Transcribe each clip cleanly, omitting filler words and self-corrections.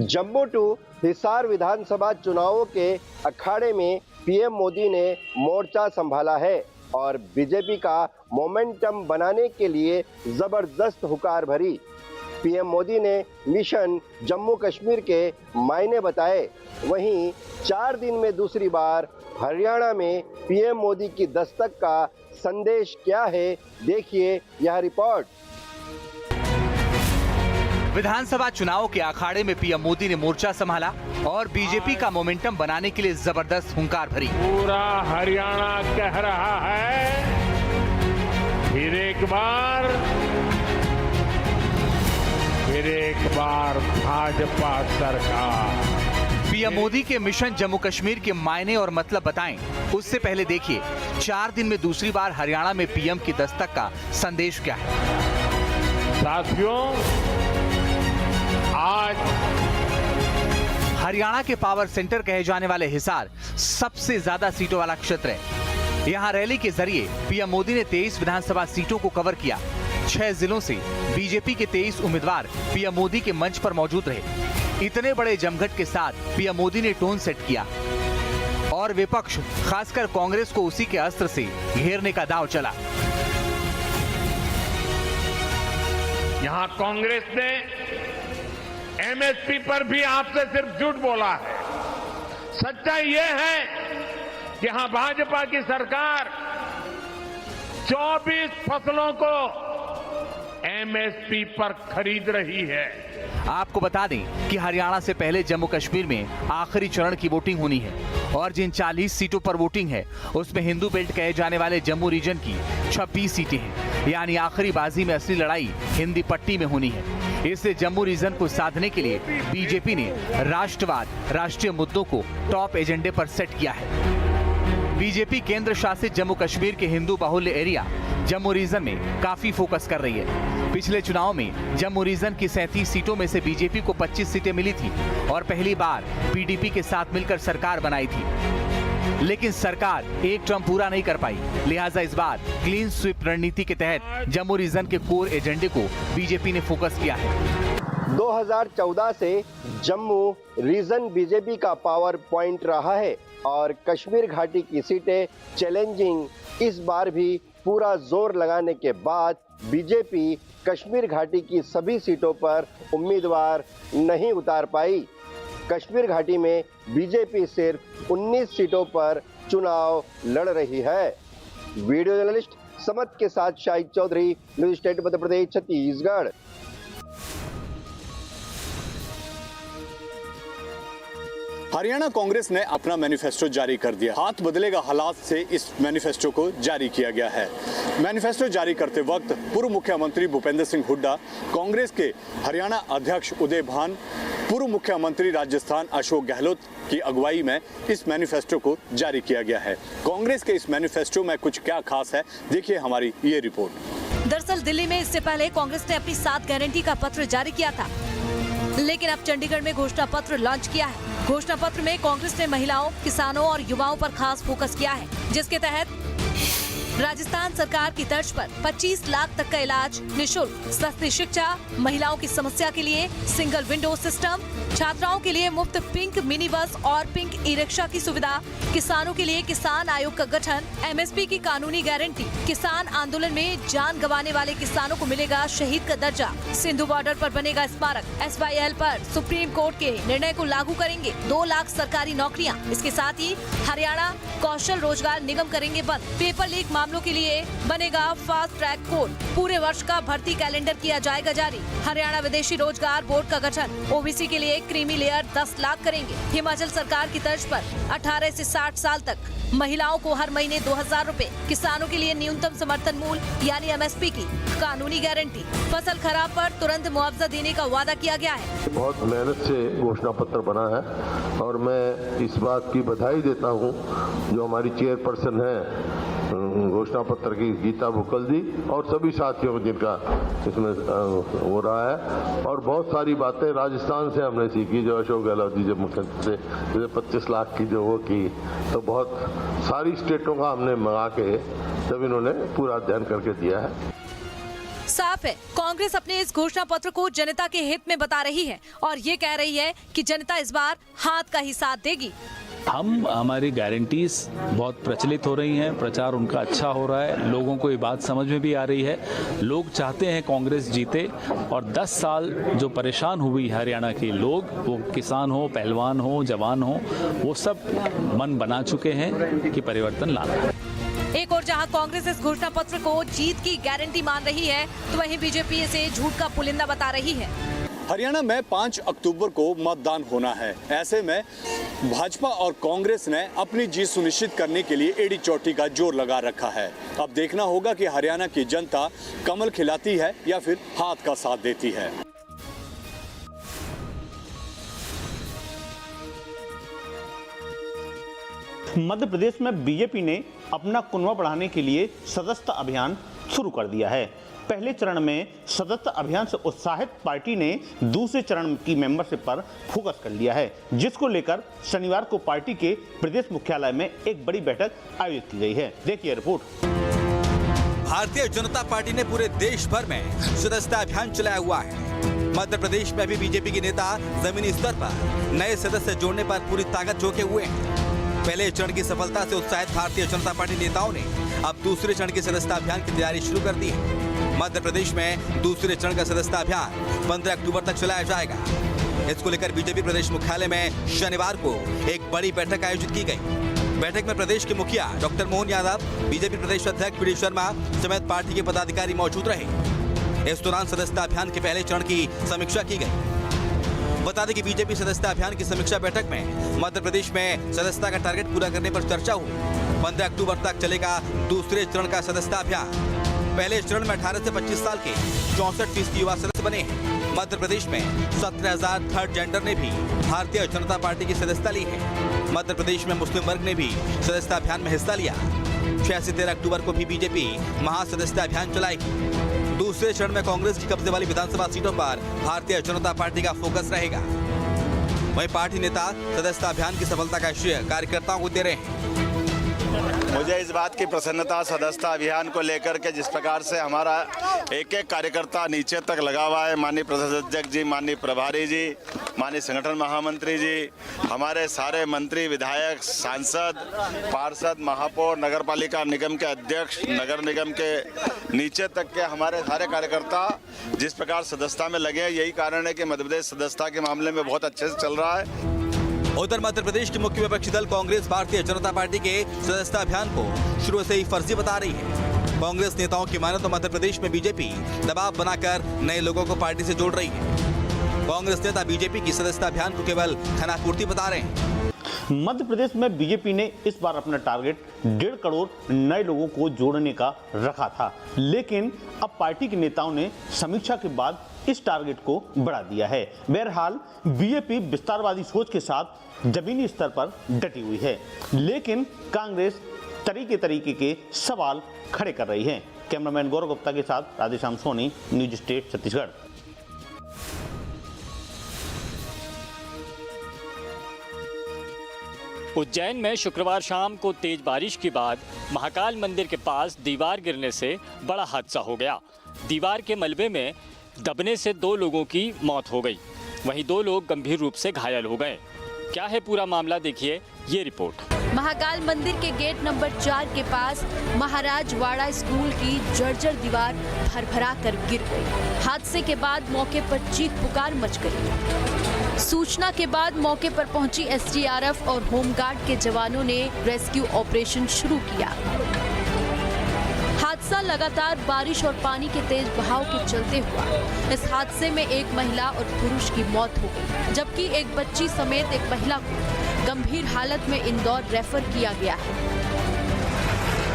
Jammu to Hisar विधानसभा चुनावों के अखाड़े में पीएम मोदी ने मोर्चा संभाला है और बीजेपी का मोमेंटम बनाने के लिए जबरदस्त हुकार भरी। पीएम मोदी ने मिशन जम्मू कश्मीर के मायने बताए। वहीं 4 दिन में दूसरी बार हरियाणा में पीएम मोदी की दस्तक का संदेश क्या है, देखिए यह रिपोर्ट। विधानसभा चुनाव के अखाड़े में पीएम मोदी ने मोर्चा संभाला और बीजेपी का मोमेंटम बनाने के लिए जबरदस्त हुंकार भरी। पूरा हरियाणा कह रहा है, फिर एक बार भाजपा सरकार। पीएम मोदी के मिशन जम्मू कश्मीर के मायने और मतलब बताएं। उससे पहले देखिए 4 दिन में दूसरी बार हरियाणा में पीएम की दस्तक का संदेश क्या है। साथियों, आज हरियाणा के पावर सेंटर कहे जाने वाले हिसार सबसे ज्यादा सीटों वाला क्षेत्र है। यहां रैली के जरिए पीएम मोदी ने 23 विधानसभा सीटों को कवर किया। 6 जिलों से बीजेपी के 23 उम्मीदवार पीएम मोदी के मंच पर मौजूद रहे। इतने बड़े जमघट के साथ पीएम मोदी ने टोन सेट किया और विपक्ष खासकर कांग्रेस को उसी के अस्त्र से घेरने का दांव चला। यहां कांग्रेस ने एमएसपी पर भी आपसे सिर्फ झूठ बोला है। सच्चाई यह है कि यहां भाजपा की सरकार 24 फसलों को एमएसपी पर खरीद रही है। आपको बता दें कि हरियाणा से पहले जम्मू कश्मीर में आखिरी चरण की वोटिंग होनी है और जिन 40 सीटों पर वोटिंग है उसमें हिंदू बेल्ट कहे जाने वाले जम्मू रीजन की 26 सीटें हैं। यानी आखिरी बाजी में असली लड़ाई हिंदी पट्टी में होनी है। इससे जम्मू रीजन को साधने के लिए बीजेपी ने राष्ट्रवाद, राष्ट्रीय मुद्दों को टॉप एजेंडे पर सेट किया है। बीजेपी केंद्र शासित जम्मू कश्मीर के हिंदू बाहुल्य एरिया जम्मू रीजन में काफी फोकस कर रही है। पिछले चुनाव में जम्मू रीजन की 37 सीटों में से बीजेपी को 25 सीटें मिली थी और पहली बार पीडीपी के साथ मिलकर सरकार बनाई थी। लेकिन सरकार एक टर्म पूरा नहीं कर पाई, लिहाजा इस बार क्लीन स्वीप रणनीति के तहत जम्मू रीजन के कोर एजेंडे को बीजेपी ने फोकस किया है। 2014 से जम्मू रीजन बीजेपी का पावर पॉइंट रहा है और कश्मीर घाटी की सीटें चैलेंजिंग। इस बार भी पूरा जोर लगाने के बाद बीजेपी कश्मीर घाटी की सभी सीटों पर उम्मीदवार नहीं उतार पाई। कश्मीर घाटी में बीजेपी सिर्फ 19 सीटों पर चुनाव लड़ रही है। वीडियो जर्नलिस्ट समत के साथ शाहिद चौधरी, न्यूज स्टेट मध्य प्रदेश, छत्तीसगढ़। हरियाणा कांग्रेस ने अपना मैनिफेस्टो जारी कर दिया। हाथ बदलेगा हालात से इस मैनिफेस्टो को जारी किया गया है। मैनिफेस्टो जारी करते वक्त पूर्व मुख्यमंत्री भूपेंद्र सिंह हुड्डा, कांग्रेस के हरियाणा अध्यक्ष उदय भान, पूर्व मुख्यमंत्री राजस्थान अशोक गहलोत की अगुवाई में इस मैनिफेस्टो को जारी किया गया है। कांग्रेस के इस मैनिफेस्टो में कुछ क्या खास है, देखिए हमारी ये रिपोर्ट। दरअसल दिल्ली में इससे पहले कांग्रेस ने अपनी 7 गारंटी का पत्र जारी किया था, लेकिन अब चंडीगढ़ में घोषणा पत्र लॉन्च किया है। घोषणा पत्र में कांग्रेस ने महिलाओं, किसानों और युवाओं पर खास फोकस किया है, जिसके तहत राजस्थान सरकार की तर्ज पर 25 लाख तक का इलाज निःशुल्क, सस्ती शिक्षा, महिलाओं की समस्या के लिए सिंगल विंडो सिस्टम, छात्राओं के लिए मुफ्त पिंक मिनी बस और पिंक ई रिक्शा की सुविधा, किसानों के लिए किसान आयोग का गठन, एमएसपी की कानूनी गारंटी, किसान आंदोलन में जान गंवाने वाले किसानों को मिलेगा शहीद का दर्जा, सिंधु बॉर्डर पर बनेगा स्मारक, SYL पर सुप्रीम कोर्ट के निर्णय को लागू करेंगे 2 लाख सरकारी नौकरियां। इसके साथ ही हरियाणा कौशल रोजगार निगम करेंगे बंद, पेपर लीक मामलों के लिए बनेगा फास्ट ट्रैक कोर्ट, पूरे वर्ष का भर्ती कैलेंडर किया जाएगा जारी, हरियाणा विदेशी रोजगार बोर्ड का गठन, ओबीसी के लिए क्रीमी लेयर 10 लाख करेंगे। हिमाचल सरकार की तर्ज पर 18 से 60 साल तक महिलाओं को हर महीने 2000 रुपए, किसानों के लिए न्यूनतम समर्थन मूल्य यानी एमएसपी की कानूनी गारंटी, फसल खराब पर तुरंत मुआवजा देने का वादा किया गया है। बहुत मेहनत से घोषणा पत्र बना है और मैं इस बात की बधाई देता हूं जो हमारी चेयरपर्सन है घोषणा पत्र की, गीता मुखर्जी, और सभी साथियों को जिनका इसमें हो रहा है। और बहुत सारी बातें राजस्थान से हमने सीखी, जो अशोक गहलोत जी जब मुख्यमंत्री से जैसे 25 लाख की जो वो की, तो बहुत सारी स्टेटों का हमने मंगा के जब इन्होंने पूरा अध्ययन करके दिया है। साफ साफ है, कांग्रेस अपने इस घोषणा पत्र को जनता के हित में बता रही है और ये कह रही है कि जनता इस बार हाथ का ही साथ देगी। हमारी गारंटीज बहुत प्रचलित हो रही हैं, प्रचार उनका अच्छा हो रहा है, लोगों को ये बात समझ में भी आ रही है। लोग चाहते हैं कांग्रेस जीते और 10 साल जो परेशान हुई हरियाणा के लोग, वो किसान हो, पहलवान हो, जवान हो, वो सब मन बना चुके हैं कि परिवर्तन लाना है। एक और जहां कांग्रेस इस घोषणा पत्र को जीत की गारंटी मान रही है, तो वहीं बीजेपी इसे झूठ का पुलिंदा बता रही है। हरियाणा में 5 अक्टूबर को मतदान होना है। ऐसे में भाजपा और कांग्रेस ने अपनी जीत सुनिश्चित करने के लिए एड़ी चोटी का जोर लगा रखा है। अब देखना होगा कि हरियाणा की जनता कमल खिलाती है या फिर हाथ का साथ देती है। मध्य प्रदेश में बीजेपी ने अपना कुनबा बढ़ाने के लिए सदस्यता अभियान शुरू कर दिया है। पहले चरण में सदस्यता अभियान से उत्साहित पार्टी ने दूसरे चरण की मेंबरशिप पर फोकस कर लिया है, जिसको लेकर शनिवार को पार्टी के प्रदेश मुख्यालय में एक बड़ी बैठक आयोजित की गई है। देखिए रिपोर्ट। भारतीय जनता पार्टी ने पूरे देश भर में सदस्यता अभियान चलाया हुआ है। मध्य प्रदेश में भी बीजेपी के नेता जमीनी स्तर पर नए सदस्य जोड़ने पर पूरी ताकत झोंके हुए हैं। पहले चरण की सफलता से उत्साहित भारतीय जनता पार्टी नेताओं ने अब दूसरे चरण की सदस्यता अभियान की तैयारी शुरू कर दी है। मध्य प्रदेश में दूसरे चरण का सदस्यता अभियान 15 अक्टूबर तक चलाया जाएगा। इसको लेकर बीजेपी प्रदेश मुख्यालय में शनिवार को एक बड़ी बैठक आयोजित की गई। बैठक में प्रदेश के मुखिया डॉक्टर मोहन यादव, बीजेपी प्रदेश अध्यक्ष पी शर्मा समेत पार्टी के पदाधिकारी मौजूद रहे। इस दौरान सदस्यता अभियान के पहले चरण की समीक्षा की गई। बता दें कि बीजेपी सदस्यता अभियान की समीक्षा बैठक में मध्य प्रदेश में सदस्यता का टारगेट पूरा करने पर चर्चा हुई। 15 अक्टूबर तक चलेगा दूसरे चरण का सदस्यता अभियान। पहले चरण में 18 से 25 साल के 64% युवा सदस्य बने हैं। मध्य प्रदेश में 17,000 थर्ड जेंडर ने भी भारतीय जनता पार्टी की सदस्यता ली है। मध्य प्रदेश में मुस्लिम वर्ग ने भी सदस्यता अभियान में हिस्सा लिया। 6 से 13 अक्टूबर को भी बीजेपी महासदस्यता अभियान चलाएगी। दूसरे चरण में कांग्रेस की कब्जे वाली विधानसभा सीटों पर भारतीय जनता पार्टी का फोकस रहेगा। वहीं पार्टी नेता सदस्यता अभियान की सफलता का श्रेय कार्यकर्ताओं को दे रहे हैं। मुझे इस बात की प्रसन्नता सदस्यता अभियान को लेकर के जिस प्रकार से हमारा एक एक कार्यकर्ता नीचे तक लगा हुआ है, माननीय प्रदेश अध्यक्ष जी, माननीय प्रभारी जी, माननीय संगठन महामंत्री जी, हमारे सारे मंत्री, विधायक, सांसद, पार्षद, महापौर, नगर पालिका निगम के अध्यक्ष, नगर निगम के नीचे तक के हमारे सारे कार्यकर्ता जिस प्रकार सदस्यता में लगे हैं, यही कारण है कि मध्य प्रदेश सदस्यता के मामले में बहुत अच्छे से चल रहा है। उधर मध्य प्रदेश के मुख्य विपक्षी दल कांग्रेस भारतीय जनता पार्टी के सदस्यता अभियान को शुरू से ही फर्जी बता रही है। कांग्रेस नेताओं की माने तो मध्य प्रदेश में बीजेपी दबाव बनाकर नए लोगों को पार्टी से जोड़ रही है। कांग्रेस नेता बीजेपी की सदस्यता अभियान को केवल खानापूर्ति बता रहे हैं। मध्य प्रदेश में बीजेपी ने इस बार अपना टारगेट 1.5 करोड़ नए लोगों को जोड़ने का रखा था, लेकिन अब पार्टी के नेताओं ने समीक्षा के बाद इस टारगेट को बढ़ा दिया है। बहरहाल बीजेपी विस्तारवादी सोच के साथ जमीनी स्तर पर डटी हुई है, लेकिन कांग्रेस तरीके के सवाल खड़े कर रही है। कैमरामैन गौरव गुप्ता के साथ राधेश्याम सोनी, न्यूज स्टेट छत्तीसगढ़। उज्जैन में शुक्रवार शाम को तेज बारिश के बाद महाकाल मंदिर के पास दीवार गिरने से बड़ा हादसा हो गया। दीवार के मलबे में दबने से 2 लोगों की मौत हो गई, वहीं 2 लोग गंभीर रूप से घायल हो गए। क्या है पूरा मामला, देखिए ये रिपोर्ट। महाकाल मंदिर के गेट नंबर 4 के पास महाराज वाड़ा स्कूल की जर्जर दीवार भरभरा कर गिर गई। हादसे के बाद मौके पर चीख पुकार मच गई। सूचना के बाद मौके पर पहुंची एसडीआरएफ और होमगार्ड के जवानों ने रेस्क्यू ऑपरेशन शुरू किया। हादसा लगातार बारिश और पानी के तेज बहाव के चलते हुआ। इस हादसे में एक महिला और पुरुष की मौत हो गई, जबकि एक बच्ची समेत एक महिला को गंभीर हालत में इंदौर रेफर किया गया है।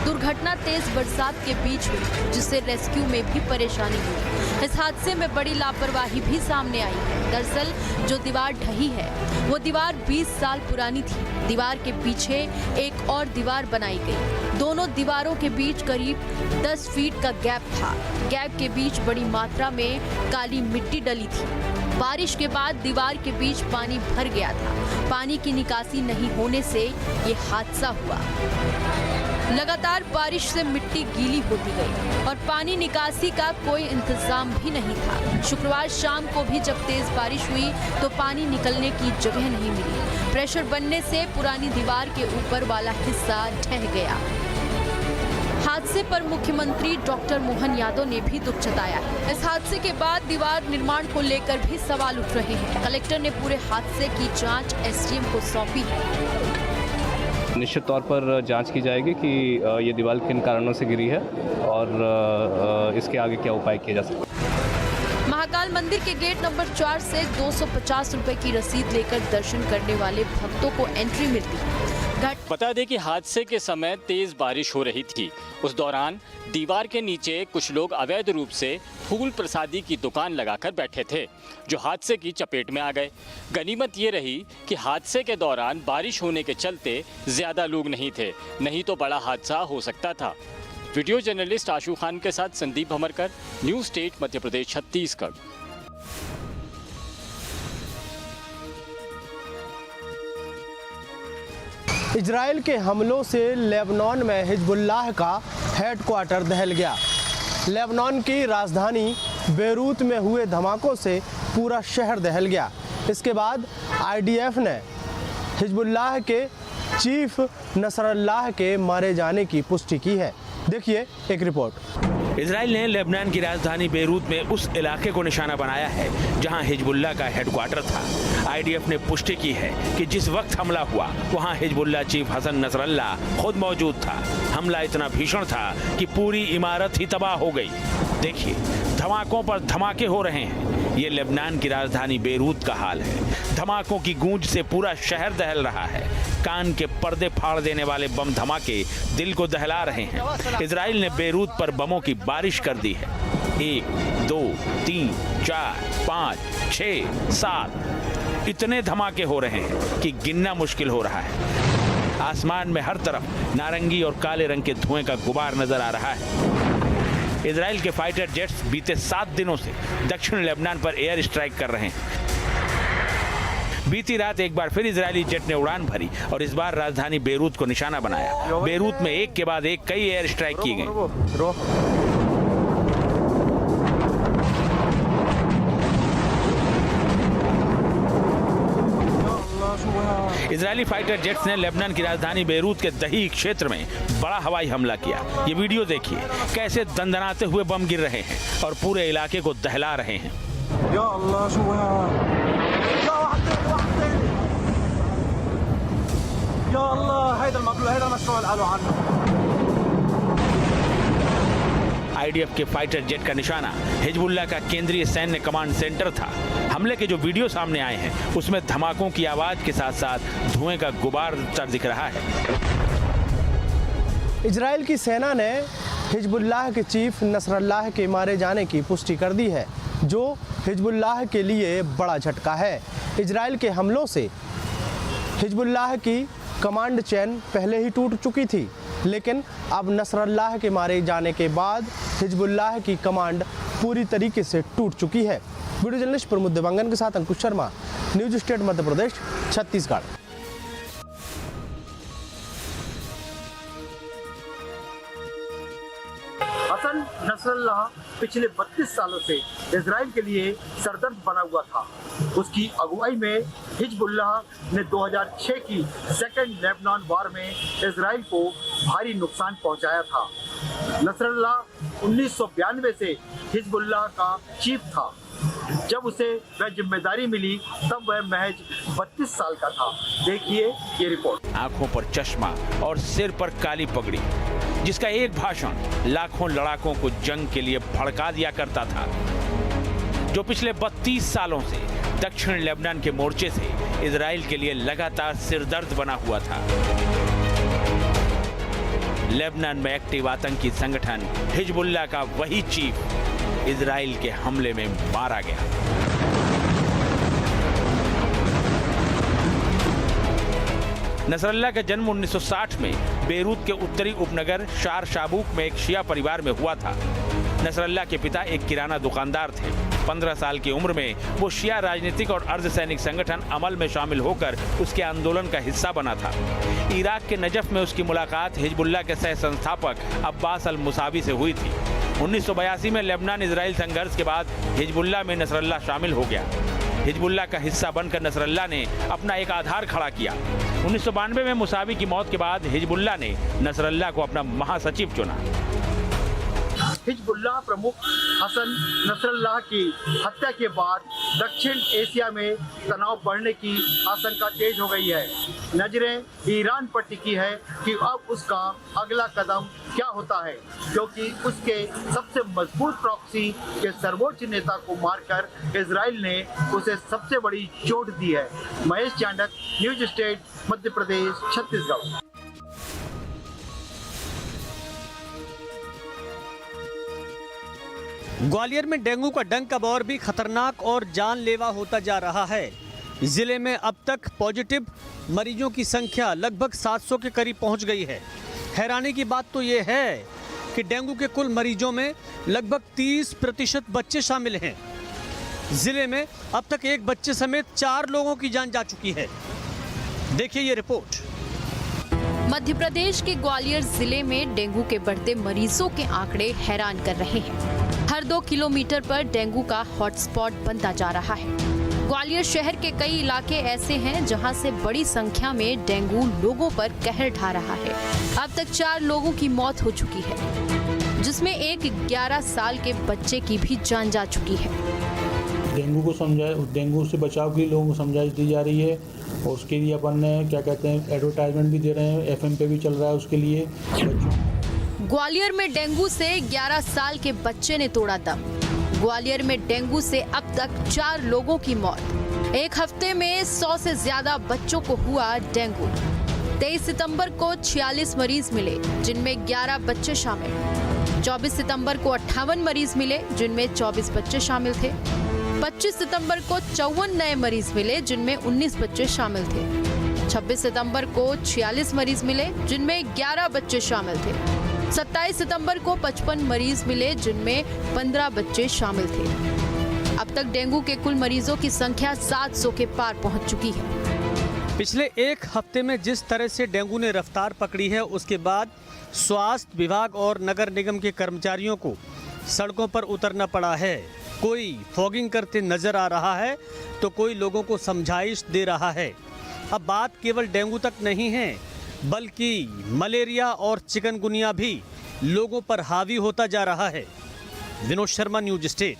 दुर्घटना तेज बरसात के बीच हुई, जिससे रेस्क्यू में भी परेशानी हुई। इस हादसे में बड़ी लापरवाही भी सामने आई है। दरअसल जो दीवार ढही है वो दीवार 20 साल पुरानी थी। दीवार के पीछे एक और दीवार बनाई गई। दोनों दीवारों के बीच करीब 10 फीट का गैप था। गैप के बीच बड़ी मात्रा में काली मिट्टी डली थी। बारिश के बाद दीवार के बीच पानी भर गया था। पानी की निकासी नहीं होने से ये हादसा हुआ। लगातार बारिश से मिट्टी गीली होती गई और पानी निकासी का कोई इंतजाम भी नहीं था। शुक्रवार शाम को भी जब तेज बारिश हुई तो पानी निकलने की जगह नहीं मिली। प्रेशर बनने से पुरानी दीवार के ऊपर वाला हिस्सा ढह गया। हादसे पर मुख्यमंत्री डॉक्टर मोहन यादव ने भी दुख जताया है। इस हादसे के बाद दीवार निर्माण को लेकर भी सवाल उठ रहे हैं। कलेक्टर ने पूरे हादसे की जांच एसडीएम को सौंपी है। निश्चित तौर पर जांच की जाएगी कि ये दीवार किन कारणों से गिरी है और इसके आगे क्या उपाय किए जा सकते हैं। महाकाल मंदिर के गेट नंबर 4 से 250 रुपए की रसीद लेकर दर्शन करने वाले भक्तों को एंट्री मिलती है। बता दें कि हादसे के समय तेज बारिश हो रही थी। उस दौरान दीवार के नीचे कुछ लोग अवैध रूप से फूल प्रसादी की दुकान लगाकर बैठे थे, जो हादसे की चपेट में आ गए। गनीमत ये रही कि हादसे के दौरान बारिश होने के चलते ज्यादा लोग नहीं थे, नहीं तो बड़ा हादसा हो सकता था। वीडियो जर्नलिस्ट आशू खान के साथ Sandeep भमरकर, news state Madhya Pradesh Chhattisgarh. Israel के हमलों से लेबनान में हिजबुल्लाह का हेडक्वार्टर दहल गया। लेबनान की राजधानी बेरूत में हुए धमाकों से पूरा शहर दहल गया। इसके बाद आईडीएफ ने हिजबुल्लाह के चीफ नसरल्लाह के मारे जाने की पुष्टि की है। देखिए एक रिपोर्ट। इजराइल ने लेबनान की राजधानी बेरूत में उस इलाके को निशाना बनाया है जहां हिजबुल्लाह का हेडक्वार्टर था। आईडीएफ ने पुष्टि की है कि जिस वक्त हमला हुआ वहां हिजबुल्लाह चीफ हसन नसरल्लाह खुद मौजूद था। हमला इतना भीषण था कि पूरी इमारत ही तबाह हो गई। देखिए, धमाकों पर धमाके हो रहे हैं। ये लेबनान की राजधानी बेरूत का हाल है। धमाकों की गूंज से पूरा शहर दहल रहा है। कान के पर्दे फाड़ देने वाले बम धमाके दिल को दहला रहे हैं। इजराइल ने बेरूत पर बमों की बारिश कर दी है। 1, 2, 3, 4, 5, 6, 7 इतने धमाके हो रहे हैं कि गिनना मुश्किल हो रहा है। आसमान में हर तरफ नारंगी और काले रंग के धुएं का गुबार नजर आ रहा है। इजराइल के फाइटर जेट्स बीते 7 दिनों से दक्षिण लेबनान पर एयर स्ट्राइक कर रहे हैं। बीती रात एक बार फिर इजरायली जेट ने उड़ान भरी और इस बार राजधानी बेरूत को निशाना बनाया। बेरूत में एक के बाद एक कई एयर स्ट्राइक की गई। इजरायली फाइटर जेट्स ने लेबनान की राजधानी बेरूत के दही क्षेत्र में बड़ा हवाई हमला किया। ये वीडियो देखिए, कैसे दंदनाते हुए बम गिर रहे हैं और पूरे इलाके को दहला रहे हैं। आईडीएफ के फाइटर जेट का निशाना हिजबुल्लाह का केंद्रीय सैन्य कमांड सेंटर था। हमले के जो वीडियो सामने आए हैं उसमें धमाकों की आवाज के साथ साथ धुएं का गुबार दिख रहा है। इजराइल की सेना ने हिजबुल्लाह के चीफ नसरल्लाह के मारे जाने की पुष्टि कर दी है, जो हिजबुल्लाह के लिए बड़ा झटका है। इजराइल के हमलों से हिजबुल्लाह की कमांड चेन पहले ही टूट चुकी थी, लेकिन अब नसरल्लाह के मारे जाने के बाद हिजबुल्लाह की कमांड पूरी तरीके से टूट चुकी है। वीडियो जर्नलिस्ट प्रमोद देवांगन के साथ अंकुश Sharma, news state Madhya Pradesh Chhattisgarh. Hassan Nasrallah पिछले 32 सालों से इजराइल के लिए सरदर्द बना हुआ था। उसकी अगुवाई में हिजबुल्लाह ने 2006 की सेकेंड लेबनान वार में इजराइल को भारी नुकसान पहुंचाया था। नसरल्लाह 1992 से हिजबुल्लाह का चीफ था। जब उसे वह जिम्मेदारी मिली तब वह महज 32 साल का था। देखिए ये रिपोर्ट। आंखों पर चश्मा और सिर पर काली पगड़ी, जिसका एक भाषण लाखों लड़ाकों को जंग के लिए भड़का दिया करता था, जो पिछले 32 सालों से दक्षिण लेबनान के मोर्चे से इजराइल के लिए लगातार सिरदर्द बना हुआ था। लेबनान में एक्टिव आतंकी संगठन हिजबुल्लाह का वही चीफ इजराइल के हमले में मारा गया। नसरल्लाह का जन्म 1960 में बेरूत के उत्तरी उपनगर शार शाबूक में एक शिया परिवार में हुआ था। नसरल्लाह के पिता एक किराना दुकानदार थे। 15 साल की उम्र में वो शिया राजनीतिक और अर्धसैनिक संगठन अमल में शामिल होकर उसके आंदोलन का हिस्सा बना था। इराक के नजफ में उसकी मुलाकात हिजबुल्लाह के सह संस्थापक अब्बास अल मुसावी से हुई थी। 1982 में लेबनान इजराइल संघर्ष के बाद हिजबुल्लाह में नसरल्लाह शामिल हो गया। हिजबुल्लाह का हिस्सा बनकर नसरल्लाह ने अपना एक आधार खड़ा किया। 1992 में मुसावी की मौत के बाद हिजबुल्लाह ने नसरल्लाह को अपना महासचिव चुना। हिजबुल्लाह प्रमुख हसन नसरल्लाह की हत्या के बाद दक्षिण एशिया में तनाव बढ़ने की आशंका तेज हो गई है। नजरें ईरान पर टिकी है कि अब उसका अगला कदम क्या होता है, क्योंकि उसके सबसे मजबूत प्रॉक्सी के सर्वोच्च नेता को मारकर इजराइल ने उसे सबसे बड़ी चोट दी है। महेश चांडक, न्यूज स्टेट, मध्य प्रदेश, छत्तीसगढ़। ग्वालियर में डेंगू का डंक अब और भी खतरनाक और जानलेवा होता जा रहा है। जिले में अब तक पॉजिटिव मरीजों की संख्या लगभग 700 के करीब पहुंच गई है। हैरानी की बात तो ये है कि डेंगू के कुल मरीजों में लगभग 30% बच्चे शामिल हैं। जिले में अब तक एक बच्चे समेत 4 लोगों की जान जा चुकी है। देखिए ये रिपोर्ट। मध्य प्रदेश के ग्वालियर जिले में डेंगू के बढ़ते मरीजों के आंकड़े हैरान कर रहे हैं। हर 2 किलोमीटर पर डेंगू का हॉटस्पॉट बनता जा रहा है। ग्वालियर शहर के कई इलाके ऐसे हैं जहां से बड़ी संख्या में डेंगू लोगों पर कहर ढा रहा है। अब तक 4 लोगों की मौत हो चुकी है, जिसमें एक 11 साल के बच्चे की भी जान जा चुकी है। डेंगू से बचाव के लिए लोगों को समझाइश दी जा रही है और उसके लिए अपन ने क्या कहते हैं एडवर्टाइजमेंट भी दे रहे हैं, FM पे भी चल रहा है उसके लिए। ग्वालियर में डेंगू से 11 साल के बच्चे ने तोड़ा दम। ग्वालियर में डेंगू से अब तक 4 लोगों की मौत। एक हफ्ते में 100 से ज्यादा बच्चों को हुआ डेंगू। 23 सितंबर को 46 मरीज मिले, जिनमें 11 बच्चे शामिल। 24 सितंबर को 58 मरीज मिले, जिनमें 24 बच्चे शामिल थे। 25 सितंबर को 54 नए मरीज मिले, जिनमें 19 बच्चे शामिल थे। 26 सितंबर को 46 मरीज मिले, जिनमें 11 बच्चे शामिल थे। 27 सितंबर को 55 मरीज मिले, जिनमें 15 बच्चे शामिल थे। अब तक डेंगू के कुल मरीजों की संख्या 700 के पार पहुंच चुकी है। पिछले एक हफ्ते में जिस तरह से डेंगू ने रफ्तार पकड़ी है, उसके बाद स्वास्थ्य विभाग और नगर निगम के कर्मचारियों को सड़कों पर उतरना पड़ा है। कोई फॉगिंग करते नजर आ रहा है तो कोई लोगों को समझाइश दे रहा है। अब बात केवल डेंगू तक नहीं है, बल्कि मलेरिया और चिकनगुनिया भी लोगों पर हावी होता जा रहा है। Vinod Sharma, news state.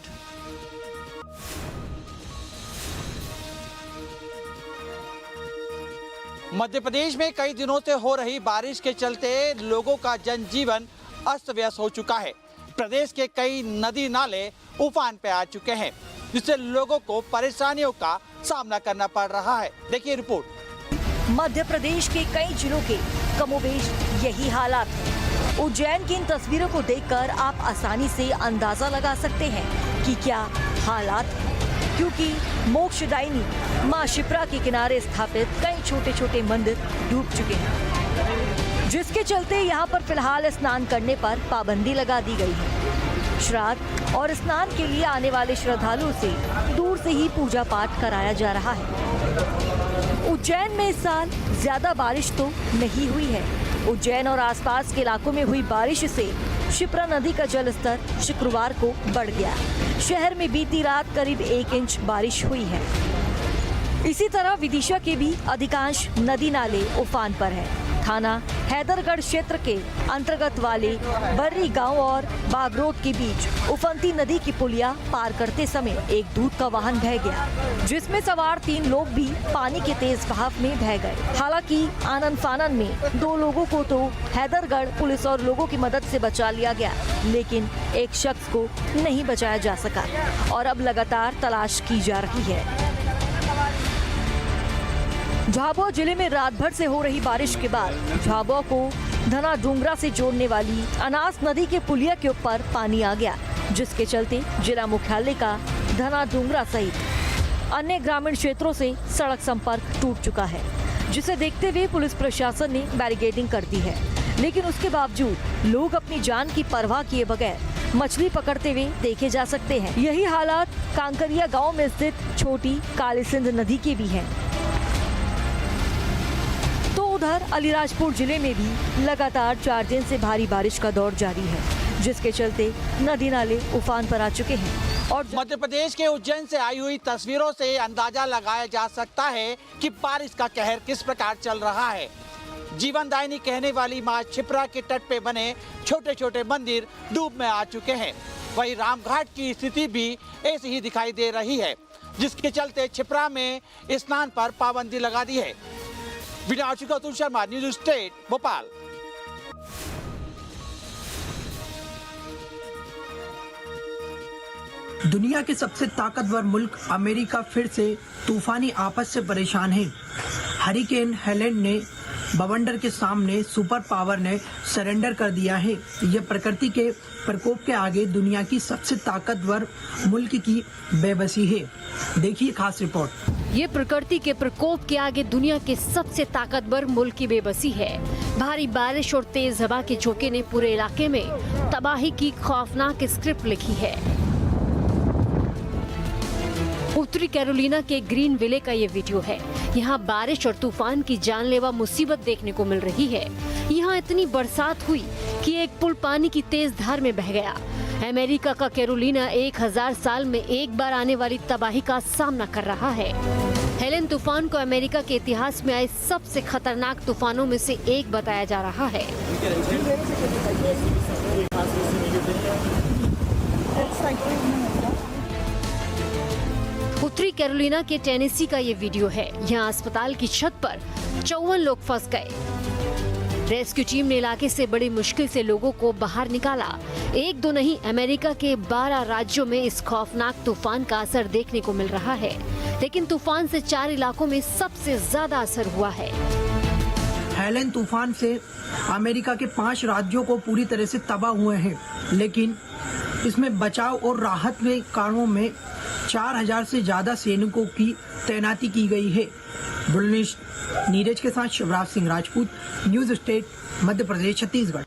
मध्य प्रदेश में कई दिनों से हो रही बारिश के चलते लोगों का जनजीवन अस्त व्यस्त हो चुका है। प्रदेश के कई नदी नाले उफान पे आ चुके हैं, जिससे लोगों को परेशानियों का सामना करना पड़ रहा है। देखिए रिपोर्ट। मध्य प्रदेश के कई जिलों के कमोबेश यही हालात है। उज्जैन की इन तस्वीरों को देखकर आप आसानी से अंदाजा लगा सकते हैं कि क्या हालात है, क्योंकि मोक्षदायिनी मां शिप्रा के किनारे स्थापित कई छोटे छोटे मंदिर डूब चुके हैं, जिसके चलते यहाँ पर फिलहाल स्नान करने पर पाबंदी लगा दी गई है। श्राद्ध और स्नान के लिए आने वाले श्रद्धालुओं से दूर से ही पूजा पाठ कराया जा रहा है। उज्जैन में इस साल ज्यादा बारिश तो नहीं हुई है। उज्जैन और आसपास के इलाकों में हुई बारिश से शिप्रा नदी का जलस्तर शुक्रवार को बढ़ गया। शहर में बीती रात करीब 1 इंच बारिश हुई है। इसी तरह विदिशा के भी अधिकांश नदी नाले उफान पर है। थाना हैदरगढ़ क्षेत्र के अंतर्गत वाले बर्री गांव और बागरोड के बीच उफनती नदी की पुलिया पार करते समय एक दूध का वाहन बह गया, जिसमें सवार 3 लोग भी पानी के तेज बहाव में बह गए। हालांकि आनन फानन में 2 लोगों को तो हैदरगढ़ पुलिस और लोगों की मदद से बचा लिया गया, लेकिन एक शख्स को नहीं बचाया जा सका और अब लगातार तलाश की जा रही है। झाबुआ जिले में रात भर से हो रही बारिश के बाद झाबुआ को धना डूंगरा से जोड़ने वाली अनास नदी के पुलिया के ऊपर पानी आ गया, जिसके चलते जिला मुख्यालय का धना डूंगरा सहित अन्य ग्रामीण क्षेत्रों से सड़क संपर्क टूट चुका है, जिसे देखते हुए पुलिस प्रशासन ने बैरिकेडिंग कर दी है। लेकिन उसके बावजूद लोग अपनी जान की परवाह किए बगैर मछली पकड़ते हुए देखे जा सकते हैं। यही हालात कांकरिया गांव में स्थित छोटी काली सिंध नदी के भी हैं। तो उधर अलीराजपुर जिले में भी लगातार 4 दिन से भारी बारिश का दौर जारी है, जिसके चलते नदी नाले उफान पर आ चुके हैं। और मध्य प्रदेश के उज्जैन से आई हुई तस्वीरों से अंदाजा लगाया जा सकता है कि बारिश का कहर किस प्रकार चल रहा है। जीवनदायिनी कहने वाली मां क्षिप्रा के तट पे बने छोटे छोटे मंदिर डूब में आ चुके हैं। वहीं रामघाट की स्थिति भी ऐसी ही दिखाई दे रही है, जिसके चलते क्षिप्रा में स्नान पर पाबंदी लगा दी है। Atul Sharma, news state, Bhopal. दुनिया के सबसे ताकतवर मुल्क अमेरिका फिर से तूफानी आफत से परेशान है। हरिकेन हेलेन ने बवंडर के सामने सुपर पावर ने सरेंडर कर दिया है। यह प्रकृति के प्रकोप के आगे दुनिया की सबसे ताकतवर मुल्क की बेबसी है। देखिए खास रिपोर्ट। ये प्रकृति के प्रकोप के आगे दुनिया के सबसे ताकतवर मुल्क की बेबसी है। भारी बारिश और तेज हवा के झोंके ने पूरे इलाके में तबाही की खौफनाक स्क्रिप्ट लिखी है। उत्तरी कैरोलिना के ग्रीन विले का ये वीडियो है। यहाँ बारिश और तूफान की जानलेवा मुसीबत देखने को मिल रही है। यहाँ इतनी बरसात हुई कि एक पुल पानी की तेज धार में बह गया। अमेरिका का कैरोलिना 1000 साल में एक बार आने वाली तबाही का सामना कर रहा है। हेलेन तूफान को अमेरिका के इतिहास में आए सबसे खतरनाक तूफानों में से एक बताया जा रहा है। उत्तरी कैरोलिना के टेनेसी का ये वीडियो है। यहाँ अस्पताल की छत पर 54 लोग फंस गए। रेस्क्यू टीम ने इलाके से बड़ी मुश्किल से लोगों को बाहर निकाला। 1-2 नहीं, अमेरिका के 12 राज्यों में इस खौफनाक तूफान का असर देखने को मिल रहा है। लेकिन तूफान से 4 इलाकों में सबसे ज्यादा असर हुआ है। हेलेन तूफान से अमेरिका के 5 राज्यों को पूरी तरह से तबाह हुए हैं, लेकिन इसमें बचाव और राहत में कामों में 4000 से ज्यादा सैनिकों की तैनाती की गई है। बुलनिस्ट नीरज के साथ शिवराज सिंह राजपूत, न्यूज स्टेट, मध्य प्रदेश, छत्तीसगढ़।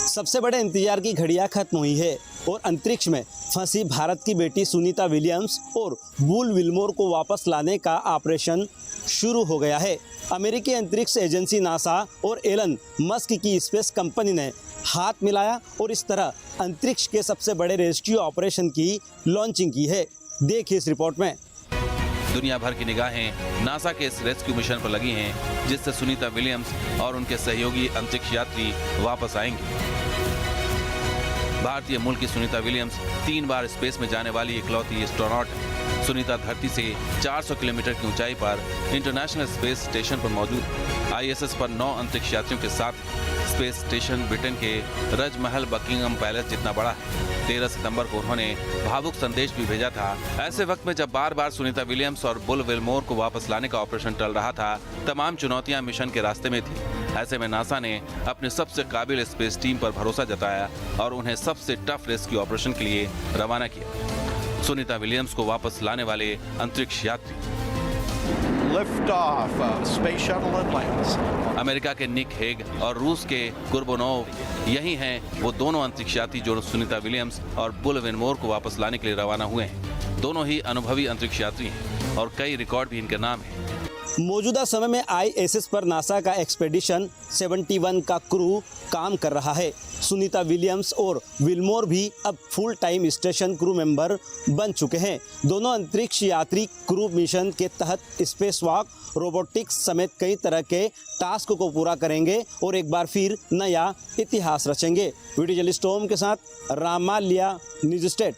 सबसे बड़े इंतजार की घड़ियां खत्म हुई है और अंतरिक्ष में फंसी भारत की बेटी सुनीता विलियम्स और बुल विल्मोर को वापस लाने का ऑपरेशन शुरू हो गया है। अमेरिकी अंतरिक्ष एजेंसी नासा और एलन मस्क की स्पेस कंपनी ने हाथ मिलाया और इस तरह अंतरिक्ष के सबसे बड़े रेस्क्यू ऑपरेशन की लॉन्चिंग की है। देखिए इस रिपोर्ट में। दुनिया भर की निगाहें नासा के इस रेस्क्यू मिशन पर लगी हैं, जिससे सुनीता विलियम्स और उनके सहयोगी अंतरिक्ष यात्री वापस आएंगे। भारतीय मूल की सुनीता विलियम्स 3 बार स्पेस में जाने वाली इकलौती एस्ट्रोनॉट है। सुनीता धरती से 400 किलोमीटर की ऊंचाई पर इंटरनेशनल स्पेस स्टेशन पर मौजूद है। ISS पर 9 अंतरिक्ष यात्रियों के साथ स्पेस स्टेशन ब्रिटेन के राजमहल बकिंगम पैलेस जितना बड़ा है। 13 सितंबर को उन्होंने भावुक संदेश भी भेजा था। ऐसे वक्त में जब बार बार सुनीता विलियम्स और बुल विल्मोर को वापस लाने का ऑपरेशन टल रहा था, तमाम चुनौतियां मिशन के रास्ते में थी। ऐसे में नासा ने अपने सबसे काबिल स्पेस टीम पर भरोसा जताया और उन्हें सबसे टफ रेस्क्यू ऑपरेशन के लिए रवाना किया। सुनीता विलियम्स को वापस लाने वाले अंतरिक्ष यात्री अमेरिका के निक हेग और रूस के गुरबोनोव यही हैं वो दोनों अंतरिक्ष यात्री जो सुनीता विलियम्स और बुल विल्मोर को वापस लाने के लिए रवाना हुए हैं। दोनों ही अनुभवी अंतरिक्ष यात्री हैं और कई रिकॉर्ड भी इनके नाम हैं। मौजूदा समय में ISS पर नासा का एक्सपेडिशन 71 का क्रू काम कर रहा है। सुनीता विलियम्स और विल्मोर भी अब full time station crew member बन चुके हैं। दोनों अंतरिक्ष यात्री क्रू मिशन के तहत स्पेस वॉक, रोबोटिक्स समेत कई तरह के टास्क को पूरा करेंगे और एक बार फिर नया इतिहास रचेंगे। वीडियो जर्नलिस्ट ओम के साथ रामालिया, न्यूज स्टेट।